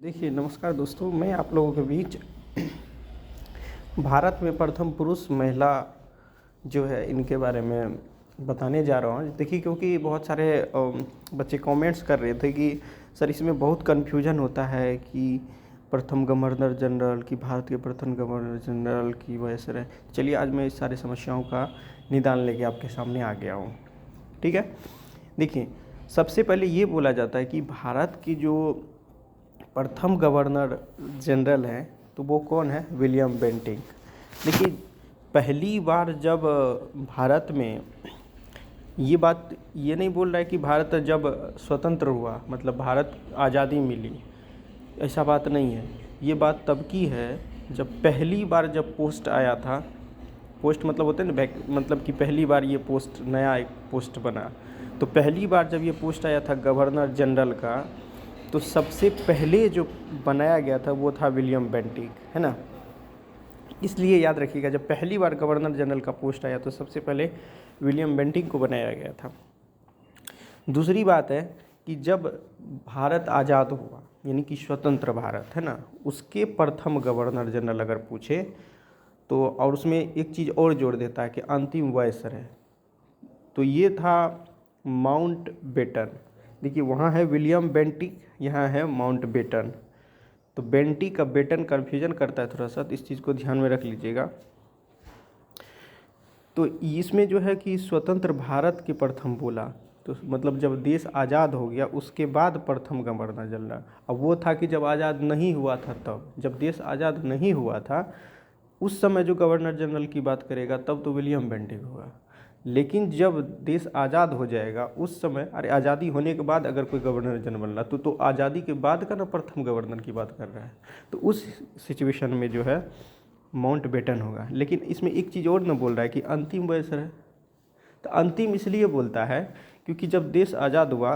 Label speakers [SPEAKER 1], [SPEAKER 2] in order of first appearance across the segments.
[SPEAKER 1] देखिए, नमस्कार दोस्तों। मैं आप लोगों के बीच भारत में प्रथम पुरुष महिला जो है इनके बारे में बताने जा रहा हूँ। देखिए, क्योंकि बहुत सारे बच्चे कमेंट्स कर रहे थे कि सर इसमें बहुत कन्फ्यूजन होता है कि प्रथम गवर्नर जनरल की भारत के प्रथम गवर्नर जनरल की वैसे रहे। चलिए, आज मैं इस सारी समस्याओं का निदान लेके आपके सामने आ गया हूँ। ठीक है, देखिए, सबसे पहले ये बोला जाता है कि भारत की जो प्रथम गवर्नर जनरल हैं तो वो कौन है? William Bentinck. देखिए, पहली बार जब भारत में ये बात ये नहीं बोल रहा है कि भारत जब स्वतंत्र हुआ मतलब भारत आज़ादी मिली, ऐसा बात नहीं है। ये बात तब की है जब पहली बार जब पोस्ट आया था। पोस्ट मतलब होते हैं ना, मतलब कि पहली बार ये पोस्ट नया एक पोस्ट बना। तो पहली बार जब ये पोस्ट आया था गवर्नर जनरल का, तो सबसे पहले जो बनाया गया था वो था विलियम बेंटिक, है ना। इसलिए याद रखिएगा, जब पहली बार गवर्नर जनरल का पोस्ट आया तो सबसे पहले विलियम बेंटिक को बनाया गया था। दूसरी बात है कि जब भारत आज़ाद हुआ यानी कि स्वतंत्र भारत, है ना, उसके प्रथम गवर्नर जनरल अगर पूछे तो, और उसमें एक चीज़ और जोड़ देता है कि अंतिम वायसराय, तो ये था माउंट बेटन। देखिए, वहाँ है विलियम बेंटिक, यहाँ है माउंट बेटन। तो बेंटिक का बेटन कन्फ्यूजन करता है थोड़ा सा, तो इस चीज़ को ध्यान में रख लीजिएगा। तो इसमें जो है कि स्वतंत्र भारत के प्रथम बोला, तो मतलब जब देश आज़ाद हो गया उसके बाद प्रथम गवर्नर जनरल। अब वो था कि जब आज़ाद नहीं हुआ था, तब जब देश आज़ाद नहीं हुआ था उस समय जो गवर्नर जनरल की बात करेगा तब तो विलियम बेंटिक होगा। लेकिन जब देश आज़ाद हो जाएगा उस समय, अरे आज़ादी होने के बाद अगर कोई गवर्नर जनरल बनना तो आज़ादी के बाद का ना प्रथम गवर्नर की बात कर रहा है, तो उस सिचुएशन में जो है माउंट बेटन होगा। लेकिन इसमें एक चीज़ और न बोल रहा है कि अंतिम वायसराय। तो अंतिम इसलिए बोलता है क्योंकि जब देश आज़ाद हुआ,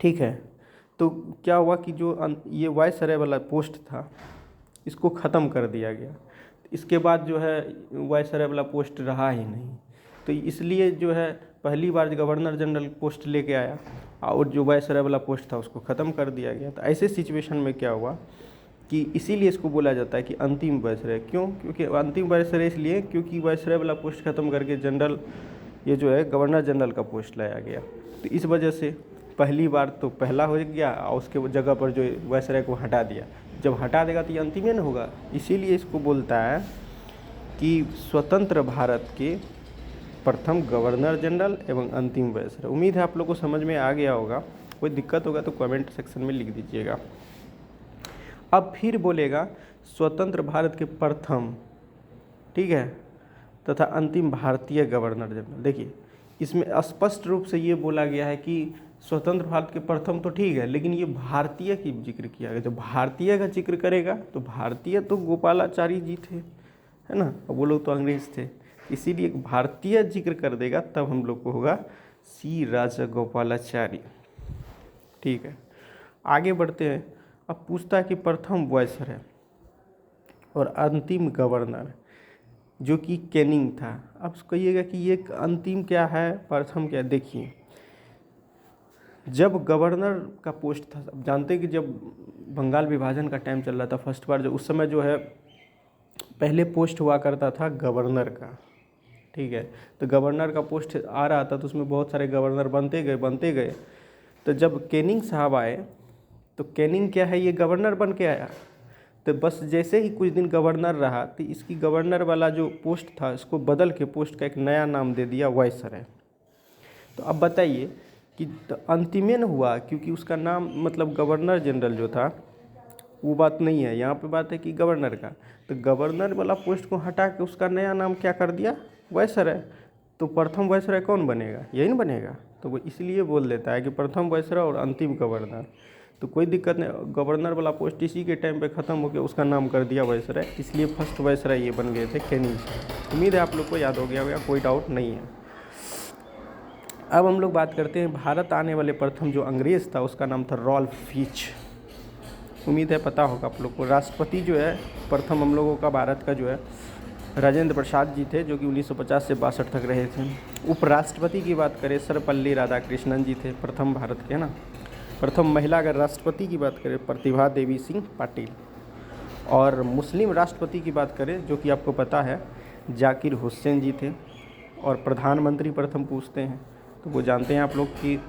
[SPEAKER 1] ठीक है, तो क्या हुआ कि जो ये वायसराय वाला पोस्ट था इसको ख़त्म कर दिया गया। इसके बाद जो है वायसराय वाला पोस्ट रहा ही नहीं, तो इसलिए जो है पहली बार गवर्नर जनरल पोस्ट लेके आया और जो वायसराय वाला पोस्ट था उसको ख़त्म कर दिया गया। तो ऐसे सिचुएशन में क्या हुआ कि इसीलिए इसको बोला जाता है कि अंतिम वायसराय। क्यों? क्योंकि अंतिम वायसराय इसलिए क्योंकि वायसराय वाला पोस्ट ख़त्म करके जनरल ये जो है गवर्नर जनरल का पोस्ट लाया गया। तो इस वजह से पहली बार तो पहला हो गया और उसके जगह पर जो वायसराय को हटा दिया। जब हटा देगा तो ये अंतिम ही न होगा, इसीलिए इसको बोलता है कि स्वतंत्र भारत के प्रथम गवर्नर जनरल एवं अंतिम वायसराय। उम्मीद है आप लोग को समझ में आ गया होगा। कोई दिक्कत होगा तो कमेंट सेक्शन में लिख दीजिएगा। अब फिर बोलेगा स्वतंत्र भारत के प्रथम, ठीक है, तथा अंतिम भारतीय गवर्नर जनरल। देखिए, इसमें स्पष्ट रूप से ये बोला गया है कि स्वतंत्र भारत के प्रथम तो ठीक है, लेकिन ये भारतीय की जिक्र किया गया। जब भारतीय का जिक्र करेगा तो भारतीय तो गोपालाचारी जी थे, है ना, वो लोग तो अंग्रेज थे, इसीलिए भारतीय जिक्र कर देगा तब हम लोग को होगा सी राजगोपालाचारी। ठीक है, आगे बढ़ते हैं। अब पूछता है कि प्रथम वायसराय और अंतिम गवर्नर जो कि कैनिंग था। अब कहिएगा कि ये अंतिम क्या है, प्रथम क्या है। देखिए, जब गवर्नर का पोस्ट था, अब जानते हैं कि जब बंगाल विभाजन का टाइम चल रहा था फर्स्ट बार, जो उस समय जो है पहले पोस्ट हुआ करता था गवर्नर का, ठीक है। तो गवर्नर का पोस्ट आ रहा था तो उसमें बहुत सारे गवर्नर बनते गए। तो जब कैनिंग साहब आए तो कैनिंग क्या है, ये गवर्नर बन के आया। तो बस जैसे ही कुछ दिन गवर्नर रहा तो इसकी गवर्नर वाला जो पोस्ट था इसको बदल के पोस्ट का एक नया नाम दे दिया वायसराय। तो अब बताइए कि तो अंतिमेन हुआ क्योंकि उसका नाम मतलब गवर्नर जनरल जो था वो बात नहीं है, यहाँ पे बात है कि गवर्नर का। तो गवर्नर वाला पोस्ट को हटा के उसका नया नाम क्या कर दिया, वायसराय। तो प्रथम वायसराय कौन बनेगा, यही ना बनेगा। तो वो इसलिए बोल देता है कि प्रथम वायसराय और अंतिम गवर्नर। तो कोई दिक्कत नहीं, गवर्नर वाला पोस्ट इसी के टाइम पे ख़त्म हो गया, उसका नाम कर दिया वायसराय, इसलिए फर्स्ट वायसराय ये बन गए थे कैनिंग से। उम्मीद है आप लोग को याद हो गया होगा, कोई डाउट नहीं है। अब हम लोग बात करते हैं भारत आने वाले प्रथम जो अंग्रेज़ था उसका नाम था रॉल्फ फिच। उम्मीद है पता होगा आप लोग को। राष्ट्रपति जो है प्रथम हम लोगों का भारत का जो है राजेंद्र प्रसाद जी थे, जो कि 1950 से 62 तक रहे थे। उपराष्ट्रपति की बात करें सर्वपल्ली राधाकृष्णन जी थे प्रथम भारत के, है ना। प्रथम महिला अगर राष्ट्रपति की बात करें प्रतिभा देवी सिंह पाटिल, और मुस्लिम राष्ट्रपति की बात करें जो कि आपको पता है जाकिर हुसैन जी थे। और प्रधानमंत्री प्रथम पूछते हैं तो वो जानते हैं आप लोग कि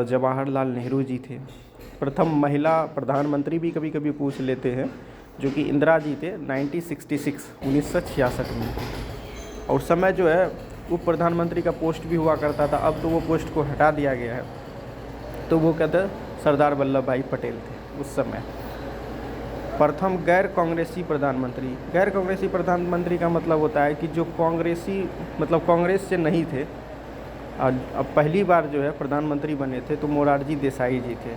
[SPEAKER 1] जवाहरलाल नेहरू जी थे। प्रथम महिला प्रधानमंत्री भी कभी कभी पूछ लेते हैं जो कि इंदिरा जी थे 1966 में। और उस समय जो है उप प्रधानमंत्री का पोस्ट भी हुआ करता था, अब तो वो पोस्ट को हटा दिया गया है। तो वो कहते सरदार वल्लभ भाई पटेल थे उस समय। प्रथम गैर कांग्रेसी प्रधानमंत्री का मतलब होता है कि जो कांग्रेसी मतलब कांग्रेस से नहीं थे। अब पहली बार जो है प्रधानमंत्री बने थे तो मोरारजी देसाई जी थे।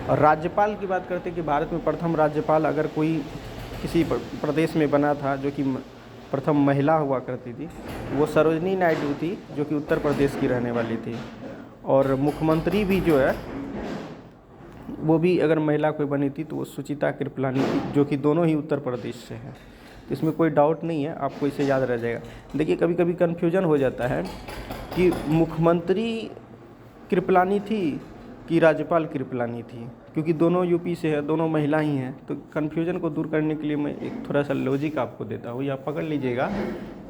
[SPEAKER 1] और राज्यपाल की बात करते कि भारत में प्रथम राज्यपाल अगर कोई किसी प्रदेश में बना था जो कि प्रथम महिला हुआ करती थी, वो सरोजनी नायडू थी जो कि उत्तर प्रदेश की रहने वाली थी। और मुख्यमंत्री भी जो है वो भी अगर महिला कोई बनी थी तो वो सुचिता कृपलानी थी जो कि दोनों ही उत्तर प्रदेश से हैं। तो इसमें कोई डाउट नहीं है, आपको इसे याद रह जाएगा। देखिए कभी कभी कन्फ्यूजन हो जाता है कि मुख्यमंत्री कृपलानी थी कि राज्यपाल कृपलानी थी, क्योंकि दोनों यूपी से है, दोनों महिला ही हैं। तो कन्फ्यूजन को दूर करने के लिए मैं एक थोड़ा सा लॉजिक आपको देता हूँ, या पकड़ लीजिएगा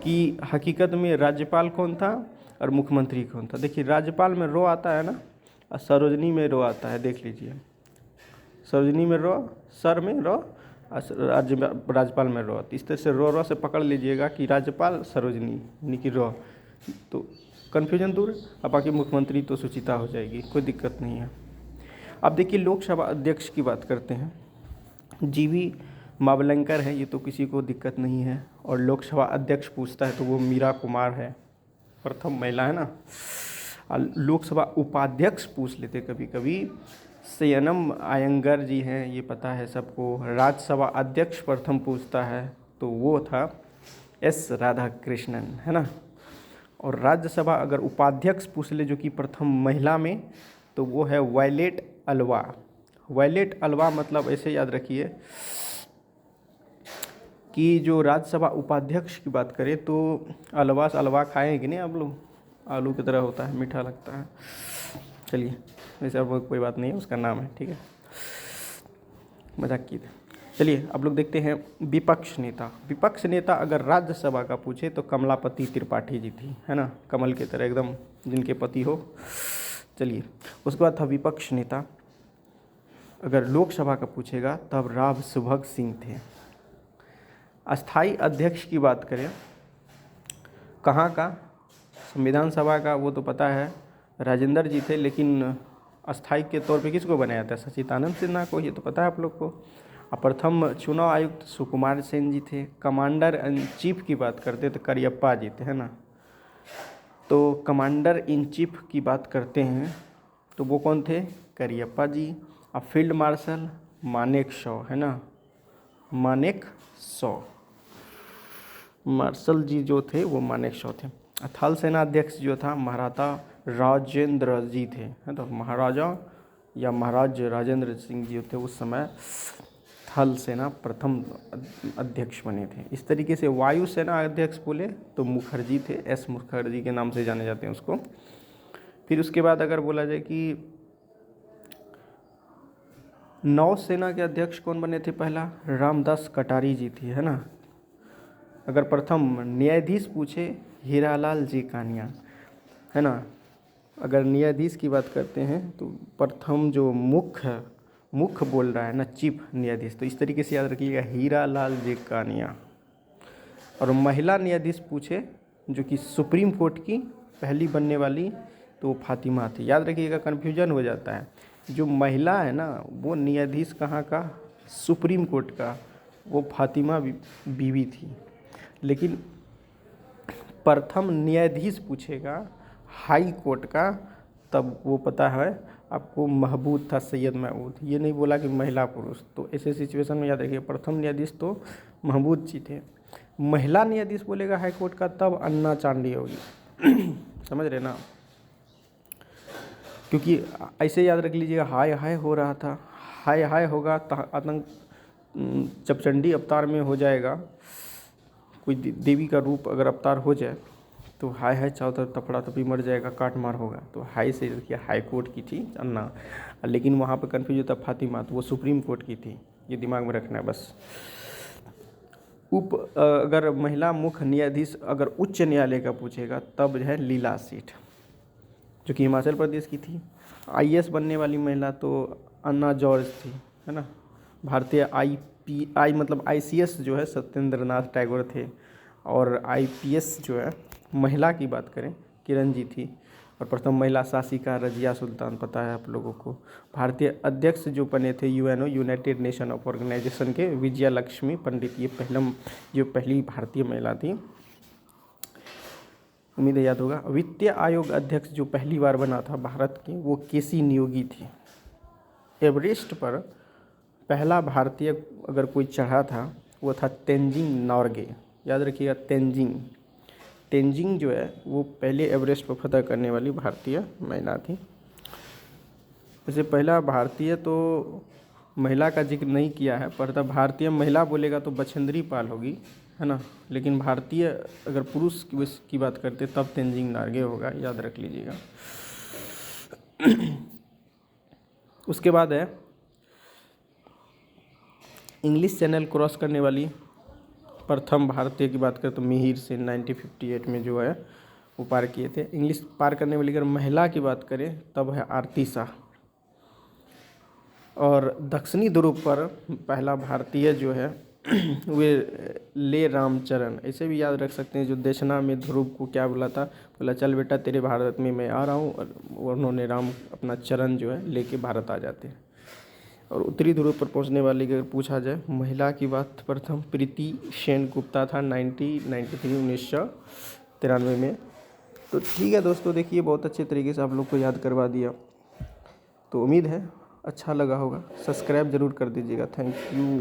[SPEAKER 1] कि हकीकत में राज्यपाल कौन था और मुख्यमंत्री कौन था। देखिए राज्यपाल में रो आता है ना, और सरोजनी में रो आता है, देख लीजिए। सरोजनी में रो, सर में रो, राज्यपाल में रो। इस तरह से रो से पकड़ लीजिएगा कि राज्यपाल सरोजनी यानी कि रो, तो कन्फ्यूजन दूर। अब बाकी मुख्यमंत्री तो सुचिता हो जाएगी, कोई दिक्कत नहीं है। अब देखिए लोकसभा अध्यक्ष की बात करते हैं। जीवी मावलंकर है, ये तो किसी को दिक्कत नहीं है। और लोकसभा अध्यक्ष पूछता है तो वो मीरा कुमार है, प्रथम महिला है ना। लोकसभा उपाध्यक्ष पूछ लेते कभी कभी, सयनम अयंगर जी हैं, ये पता है सबको। राज्यसभा अध्यक्ष प्रथम पूछता है तो वो था एस राधाकृष्णन, है ना। और राज्यसभा अगर उपाध्यक्ष पूछ ले जो कि प्रथम महिला में, तो वो है वायलेट अलवा। वायलेट अलवा मतलब ऐसे याद रखिए कि जो राज्यसभा उपाध्यक्ष की बात करें तो अलवा से अलवा खाएं कि नहीं आप लोग, आलू की तरह होता है, मीठा लगता है। चलिए वैसे अब कोई बात नहीं है, उसका नाम है, ठीक है, मजाक की थी। चलिए अब लोग देखते हैं विपक्ष नेता। विपक्ष नेता अगर राज्यसभा का पूछे तो कमलापति त्रिपाठी जी थी, है ना, कमल की तरह एकदम जिनके पति हो। चलिए उसके बाद था विपक्ष नेता। अगर लोकसभा का पूछेगा तब राव सुभग सिंह थे। अस्थाई अध्यक्ष की बात करें कहाँ का, संविधान सभा का, वो तो पता है राजेंद्र जी थे। लेकिन अस्थाई के तौर पे किसको बनाया था, सचिदानंद सिन्हा को, ये तो पता है आप लोग को। प्रथम चुनाव आयुक्त सुकुमार सेन जी थे। कमांडर इन चीफ की बात करते तो करियप्पा जी थे, है ना। तो कमांडर इन चीफ की बात करते हैं तो वो कौन थे, करियप्पा जी। अब फील्ड मार्शल मानेकशॉ, है ना, मानेकशॉ, मार्शल जी जो थे वो मानेकशॉ थे। थल सेना अध्यक्ष जो था महाराजा राजेंद्र जी थे, है तो महाराजा या महाराज राजेंद्र सिंह जी थे उस समय थल सेना प्रथम अध्यक्ष बने थे। इस तरीके से वायुसेना अध्यक्ष बोले तो मुखर्जी थे, एस मुखर्जी के नाम से जाने जाते हैं उसको। फिर उसके बाद अगर बोला जाए कि नौसेना के अध्यक्ष कौन बने थे, पहला रामदास कटारी जी थी, है ना। अगर प्रथम न्यायाधीश पूछे हीरालाल जी कानिया, है ना। अगर न्यायाधीश की बात करते हैं तो प्रथम जो मुख्य बोल रहा है ना, चीफ न्यायाधीश, तो इस तरीके से याद रखिएगा हीरालाल जी कानिया। और महिला न्यायाधीश पूछे जो कि सुप्रीम कोर्ट की पहली बनने वाली, तो फातिमा थी। याद रखिएगा कन्फ्यूजन हो जाता है, जो महिला है ना वो न्यायाधीश कहाँ का, सुप्रीम कोर्ट का, वो फातिमा बीवी थी। लेकिन प्रथम न्यायाधीश पूछेगा हाई कोर्ट का, तब वो पता है आपको महबूब था सैयद महमूद। ये नहीं बोला कि महिला पुरुष। तो ऐसे सिचुएशन में याद रखिए प्रथम न्यायाधीश तो महमूद जी थे। महिला न्यायाधीश बोलेगा हाई कोर्ट का तब अन्ना चांडी होगी समझ रहे ना, क्योंकि ऐसे याद रख लीजिएगा हाय हाय हो रहा था, हाय हाय होगा तो आतंक जब चंडी अवतार में हो जाएगा, कोई देवी का रूप अगर अवतार हो जाए तो हाय हाय चारों तरफ तपड़ा तपड़ी मर जाएगा, काट मार होगा। तो हाई से देखिए हाई कोर्ट की थी अन्ना, लेकिन वहाँ पे कन्फ्यूज होता फातिमा, तो वो सुप्रीम कोर्ट की थी। ये दिमाग में रखना है बस। अगर महिला मुख्य न्यायाधीश अगर उच्च न्यायालय का पूछेगा तब है लीला सेठ, जो कि हिमाचल प्रदेश की थी। आईएएस बनने वाली महिला तो अन्ना जॉर्ज थी, है ना। भारतीय आई मतलब आईसीएस जो है सत्येंद्र नाथ टैगोर थे। और आईपीएस जो है महिला की बात करें किरण जी थी। और प्रथम महिला शासिका रजिया सुल्तान, पता है आप लोगों को। भारतीय अध्यक्ष जो बने थे UNO United Nation of Organisation के, विजया लक्ष्मी पंडित, ये पहली भारतीय महिला थी, उम्मीद है याद होगा। वित्तीय आयोग अध्यक्ष जो पहली बार बना था भारत की, वो केसी नियोगी थी। एवरेस्ट पर पहला भारतीय अगर कोई चढ़ा था वो था तेंजिंग नॉर्गे, याद रखिएगा तेंजिंग जो है वो पहले एवरेस्ट पर फतह करने वाली भारतीय महिला थी। वैसे पहला भारतीय तो महिला का जिक्र नहीं किया है, पर तब भारतीय महिला बोलेगा तो बछेंद्री पाल होगी, है ना। लेकिन भारतीय अगर पुरुष की बात करते तब तेंजिंग नॉर्गे होगा, याद रख लीजिएगा। उसके बाद है इंग्लिश चैनल क्रॉस करने वाली प्रथम भारतीय की बात करें तो मिहिर से 1958 में जो है वो पार किए थे। इंग्लिश पार करने वाली अगर महिला की बात करें तब है आरती शाह। और दक्षिणी ध्रुव पर पहला भारतीय जो है वे ले रामचरण, ऐसे भी याद रख सकते हैं। जो देशना में ध्रुव को क्या बोला था, बोला चल बेटा तेरे भारत में मैं आ रहा हूँ, और उन्होंने राम अपना चरण जो है लेके भारत आ जाते हैं। और उत्तरी ध्रुव पर पहुंचने वाली अगर पूछा जाए महिला की बात, प्रथम प्रीति सेन गुप्ता था 1993 में। तो ठीक है दोस्तों, देखिए बहुत अच्छे तरीके से आप लोग को याद करवा दिया, तो उम्मीद है अच्छा लगा होगा। सब्सक्राइब ज़रूर कर दीजिएगा। Thank you.